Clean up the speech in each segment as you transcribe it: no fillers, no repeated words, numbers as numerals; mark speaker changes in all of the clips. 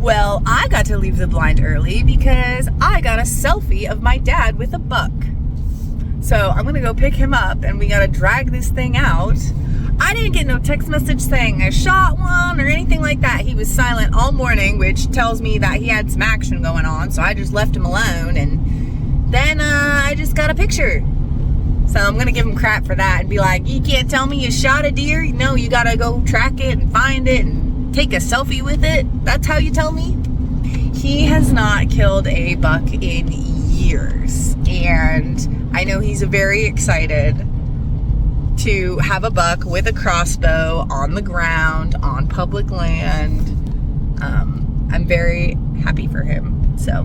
Speaker 1: Well, I got to leave the blind early because I got a selfie of my dad with a buck. So I'm gonna go pick him up and we gotta drag this thing out. I didn't get no text message saying I shot one or anything like that. He was silent all morning, which tells me that he had some action going on. So I just left him alone, and then I just got a picture. So I'm gonna give him crap for that and be like, you can't tell me you shot a deer. No, you gotta go track it and find it and take a selfie with it. That's how you tell me? He has not killed a buck in years, and I know he's very excited to have a buck with a crossbow on the ground on public land. I'm very happy for him. So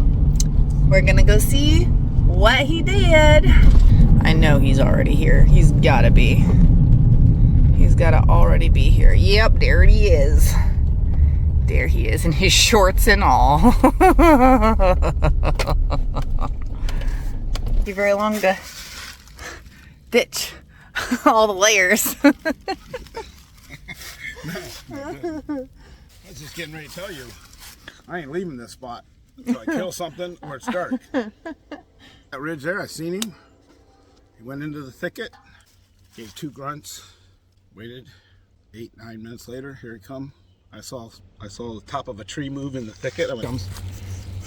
Speaker 1: we're gonna go see what he did. I know he's already here. He's gotta be. He's gotta already be here. Yep, there he is. There he is in his shorts and all. Be very long to ditch all the layers.
Speaker 2: No, I was just getting ready to tell you, I ain't leaving this spot until I kill something or it's dark. That ridge there, I seen him. He went into the thicket, gave 2 grunts, waited 8-9 minutes later. Here he come. I saw the top of a tree move in the thicket.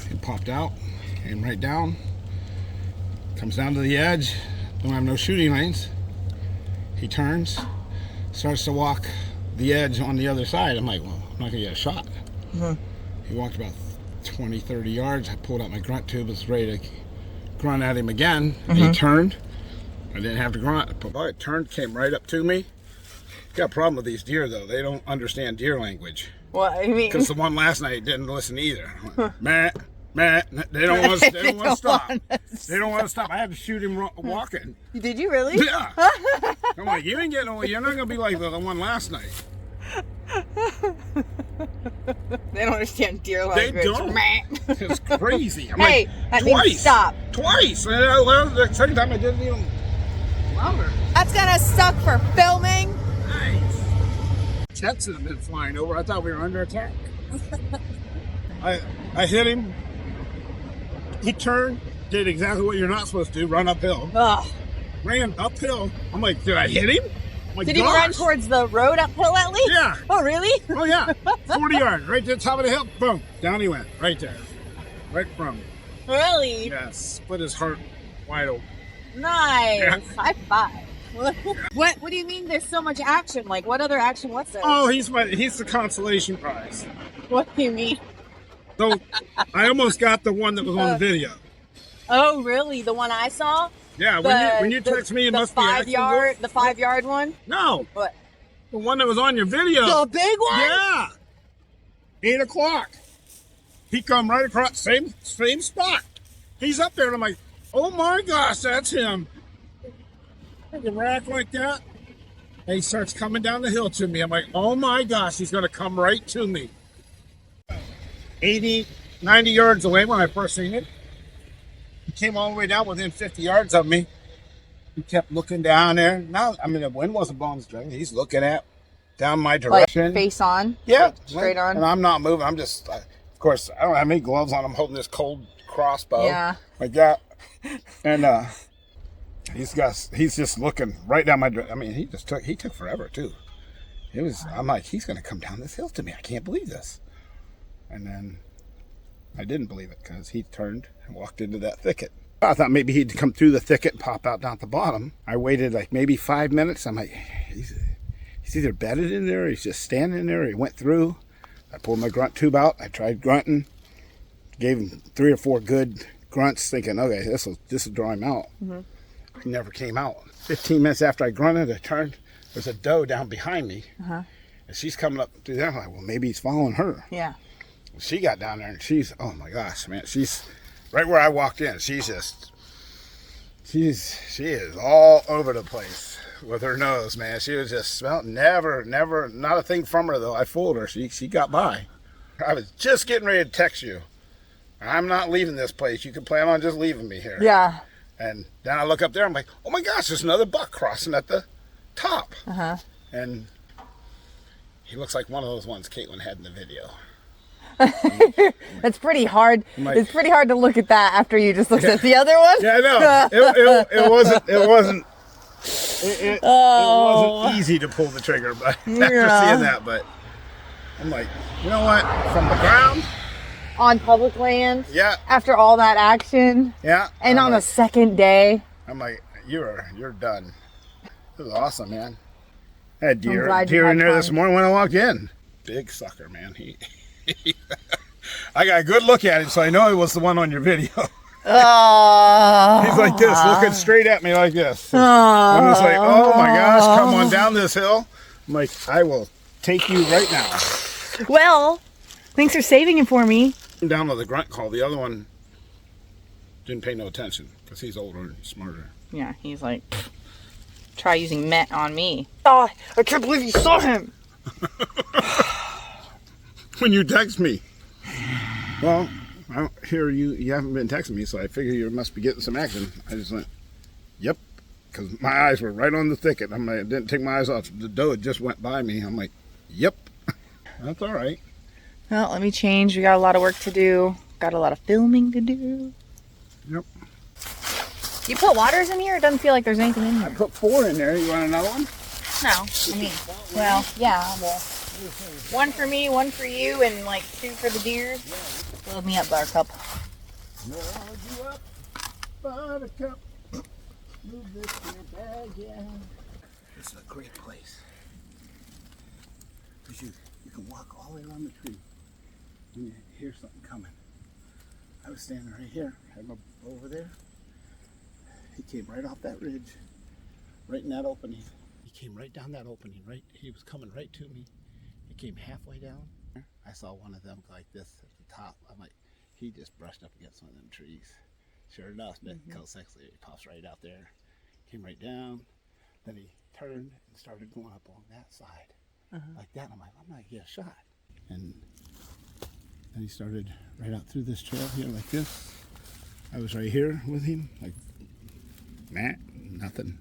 Speaker 2: He popped out, came right down, comes down to the edge. Don't have no shooting lanes. He turns, starts to walk the edge on the other side. I'm like, well, I'm not gonna get a shot. Mm-hmm. He walked about 20-30 yards. I pulled out my grunt tube, was ready to grunt at him again. Mm-hmm. He turned. I didn't have to grunt. It turned, came right up to me. Got a problem with these deer though. They don't understand deer language.
Speaker 1: What I mean?
Speaker 2: Because the one last night didn't listen either. Matt, they don't want to stop. They don't want to stop. I had to shoot him walking.
Speaker 1: Did you really?
Speaker 2: Yeah. I'm like, you ain't getting away. You're not gonna be like the one last night.
Speaker 1: They don't understand deer language.
Speaker 2: They don't. It's crazy. I'm
Speaker 1: hey,
Speaker 2: like,
Speaker 1: that
Speaker 2: twice.
Speaker 1: Means stop.
Speaker 2: Twice. And the second time I didn't even louder.
Speaker 1: That's gonna suck for filming.
Speaker 2: Nice. Jets have been flying over. I thought we were under attack. I hit him. He turned, did exactly what you're not supposed to do, run uphill.
Speaker 1: Ugh.
Speaker 2: Ran uphill. I'm like, did I hit him?
Speaker 1: Did he run towards the road uphill at least?
Speaker 2: Yeah.
Speaker 1: Oh, really?
Speaker 2: Oh, yeah. 40 yards, right to the top of the hill. Boom. Down he went. Right there. Right from.
Speaker 1: Really?
Speaker 2: Yes. Split his heart wide open.
Speaker 1: Nice.
Speaker 2: Yeah.
Speaker 1: High five. What do you mean there's so much action? Like, what other action was there?
Speaker 2: Oh, he's the consolation prize.
Speaker 1: What do you mean?
Speaker 2: So I almost got the one that was on the video.
Speaker 1: Oh, really? The one I saw?
Speaker 2: Yeah, when you text me, it must be
Speaker 1: the 5-yard one?
Speaker 2: No.
Speaker 1: What?
Speaker 2: The one that was on your video.
Speaker 1: The big one?
Speaker 2: Yeah. 8 o'clock. He come right across, same spot. He's up there, and I'm like, oh my gosh, that's him. I can rack like that. And he starts coming down the hill to me. I'm like, oh my gosh, he's going to come right to me. 80, 90 yards away when I first seen it. He came all the way down within 50 yards of me. He kept looking down there. Now, I mean, the wind wasn't blowing straight. He's looking at down my direction.
Speaker 1: Like face on?
Speaker 2: Yeah.
Speaker 1: Like straight on?
Speaker 2: And I'm not moving. I'm just, of course, I don't have any gloves on. I'm holding this cold crossbow.
Speaker 1: Yeah.
Speaker 2: Like that. And he's just looking right down my direction. I mean, he took forever too. I'm like, he's going to come down this hill to me. I can't believe this. And then I didn't believe it because he turned and walked into that thicket. I thought maybe he'd come through the thicket and pop out down at the bottom. I waited like maybe 5 minutes. I'm like, he's either bedded in there or he's just standing there. He went through. I pulled my grunt tube out. I tried grunting. Gave him 3 or 4 good grunts thinking, okay, this will draw him out. Mm-hmm. He never came out. 15 minutes after I grunted, I turned. There's a doe down behind me. Uh-huh. And she's coming up through there. I'm like, well, maybe he's following her.
Speaker 1: Yeah.
Speaker 2: She got down there and she's, oh my gosh, man, she's right where I walked in. She is all over the place with her nose, man. She was just never, not a thing from her though. I fooled her. She got by. I was just getting ready to text you. I'm not leaving this place. You can plan on just leaving me here.
Speaker 1: Yeah.
Speaker 2: And then I look up there. I'm like, oh my gosh, there's another buck crossing at the top.
Speaker 1: Uh-huh.
Speaker 2: And he looks like one of those ones Caitlin had in the video.
Speaker 1: That's pretty hard.
Speaker 2: Like,
Speaker 1: it's pretty hard to look at that after you just looked at the other one.
Speaker 2: Yeah, I know. It wasn't easy to pull the trigger, but after seeing that, but I'm like, you know what? From the ground
Speaker 1: on public land.
Speaker 2: Yeah.
Speaker 1: After all that action.
Speaker 2: Yeah.
Speaker 1: And on the second day.
Speaker 2: I'm like, you're done. It was awesome, man. I had deer in there this morning when I walked in. Big sucker, man. I got a good look at it, so I know it was the one on your video. He's like this, looking straight at me like this. I'm just like, oh my gosh, come on down this hill. I'm like, I will take you right now.
Speaker 1: Well, thanks for saving it for me.
Speaker 2: Down to the grunt call. The other one didn't pay no attention because he's older and smarter.
Speaker 1: Yeah, he's like, try using Met on me. Oh, I can't believe you saw him.
Speaker 2: When you text me. Well, I don't hear you haven't been texting me, so I figure you must be getting some action. I just went, yep, because my eyes were right on the thicket. I didn't take my eyes off. The doe had just went by me. I'm like, yep, that's all right.
Speaker 1: Well, let me change. We got a lot of work to do. Got a lot of filming to do.
Speaker 2: Yep.
Speaker 1: You put waters in here? It doesn't feel like there's anything in here.
Speaker 2: I put 4 in there. You want another one?
Speaker 1: No. I mean, well, yeah. Well, 1 for me, 1 for you, and like 2 for the deer. Load me up, Buttercup.
Speaker 2: Load you up, Buttercup. Move this in your bag, yeah. This is a great place. Because you can walk all the way around the tree when you hear something coming. I was standing right here, had my bow over there. He came right off that ridge, right in that opening. He came right down that opening, right? He was coming right to me. He came halfway down. I saw one of them like this at the top. I'm like, he just brushed up against one of them trees. Sure enough, he pops right out there. Came right down. Then he turned and started going up on that side. Like that. I'm like, I'm not gonna get a shot. And then he started right out through this trail here like this. I was right here with him, like, Matt, nothing.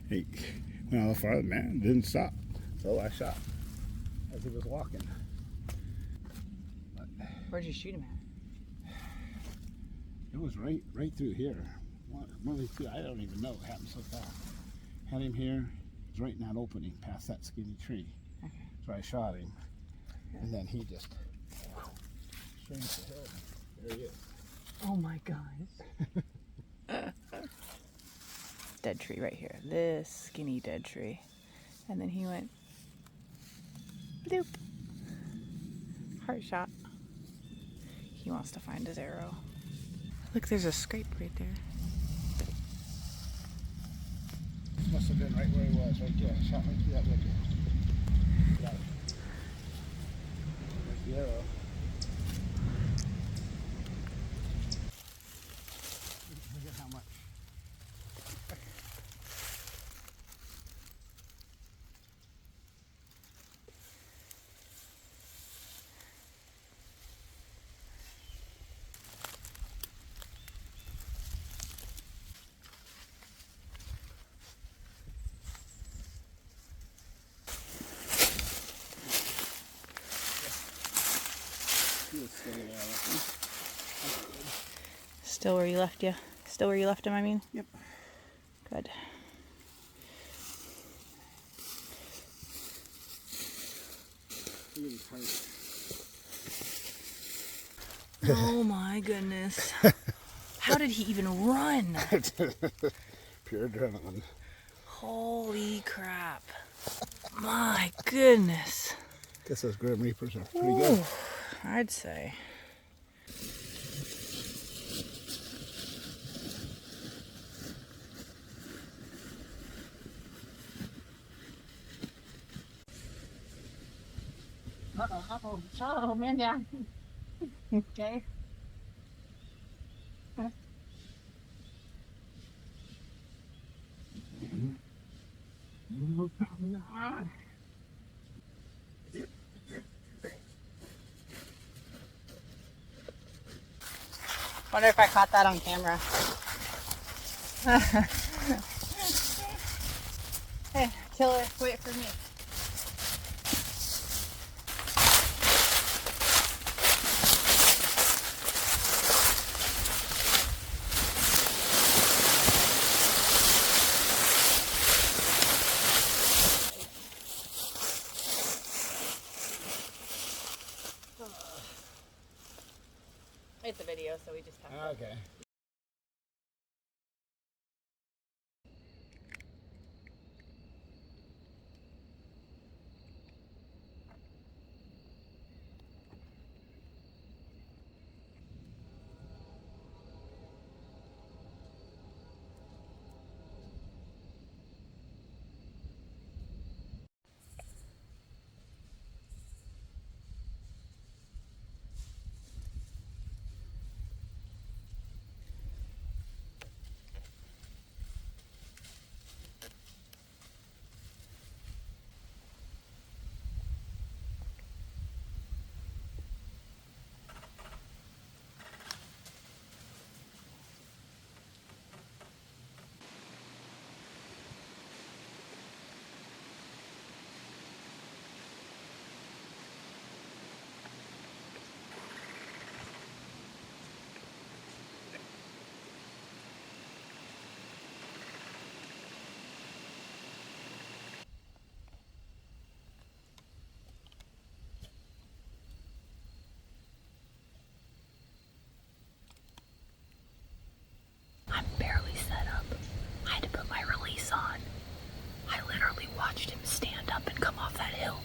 Speaker 2: He went a little farther, man, didn't stop. So I shot as he was walking. But
Speaker 1: where'd you shoot him at?
Speaker 2: It was right through here. I don't even know. It happened so fast. Had him here. He was right in that opening, past that skinny tree.
Speaker 1: Okay.
Speaker 2: So I shot him, and then he just straight to the hill. There he is.
Speaker 1: Oh my gosh. Dead tree right here. This skinny dead tree. And then he went bloop. Heart shot. He wants to find his arrow. Look, there's a scrape right there.
Speaker 2: Must have been right where he was, right there. Shot right through that window. Got it. There's the arrow. Look at how much.
Speaker 1: Still where you left you? Still where you left him, I mean?
Speaker 2: Yep.
Speaker 1: Good. Oh my goodness. How did he even run?
Speaker 2: Pure adrenaline.
Speaker 1: Holy crap. My goodness.
Speaker 2: Guess those Grim Reapers are pretty good.
Speaker 1: I'd say.
Speaker 3: Oh, man, yeah. Okay.
Speaker 1: Wonder if I caught that on camera. Hey, killer, wait for me. It's a video, so we just have to.
Speaker 2: Okay.
Speaker 1: I'm barely set up. I had to put my release on. I literally watched him stand up and come off that hill.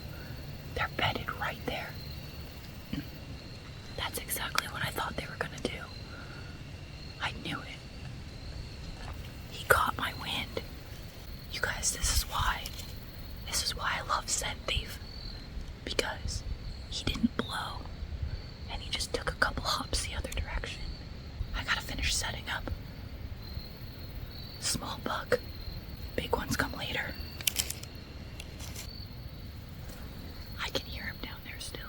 Speaker 1: They're bedded right there. That's exactly what I thought they were gonna do. I knew it. He caught my wind. You guys, this is why. This is why I love Scent Thief. Because he didn't blow. And he just took a couple hops the other direction. I gotta finish setting up. Small buck. Big ones come later. I can hear him down there still.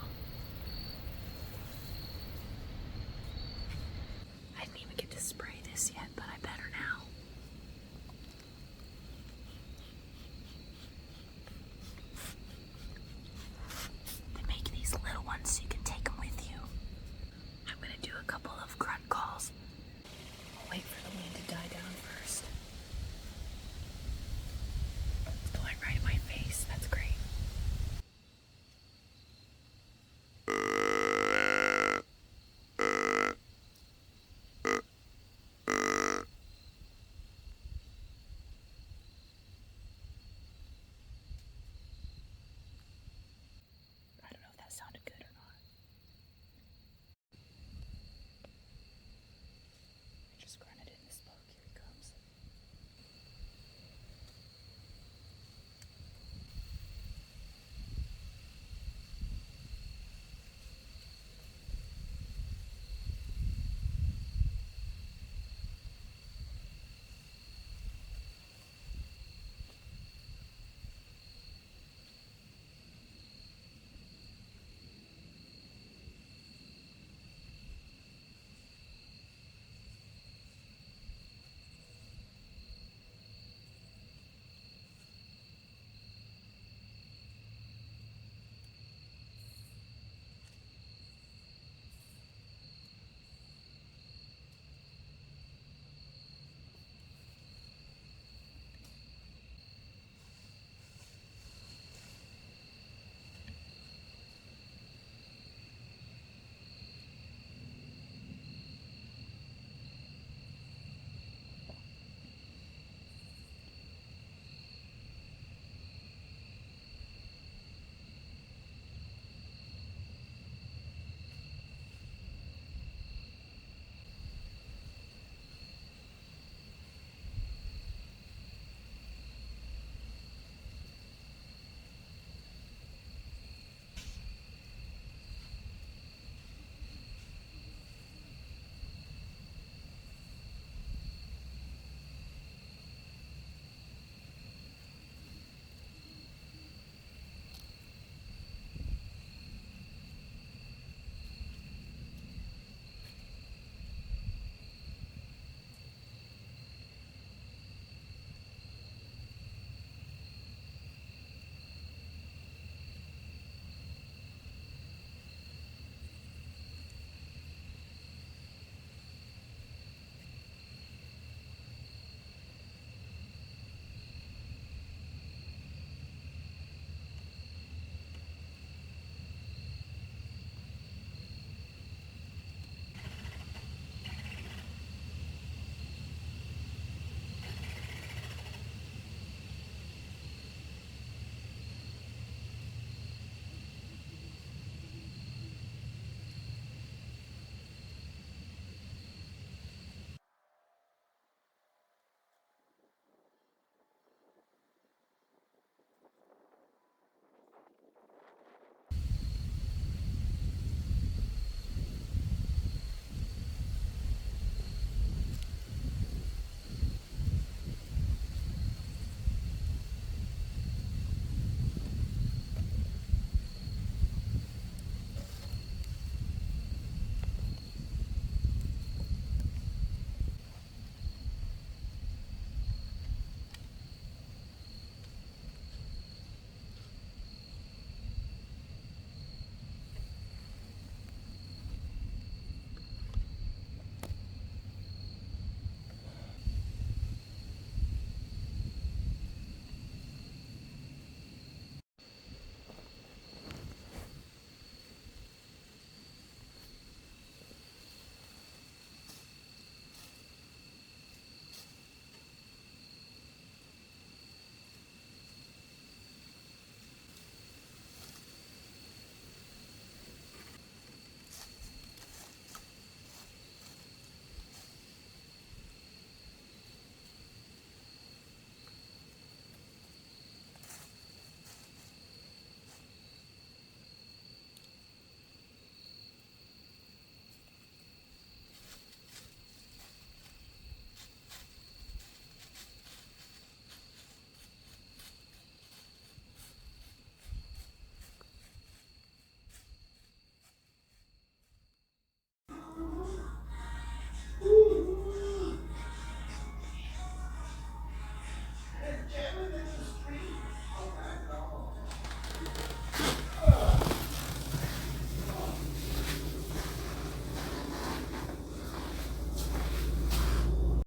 Speaker 1: I didn't even get to spray this yet, but I better now. They make these little ones so you can take them with you. I'm gonna do a couple of grunt calls. I'll wait for the wind to die down first.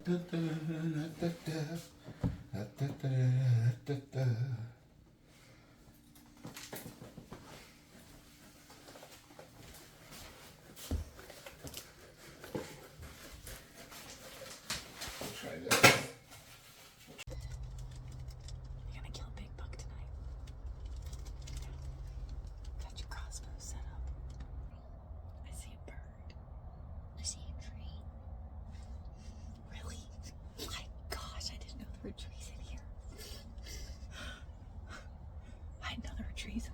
Speaker 2: Try this.
Speaker 1: You're gonna kill a big buck tonight. Got your crossbow set up. I see a bird. I see a tree. Really? My gosh, I didn't know there were trees in here. I didn't know there were trees in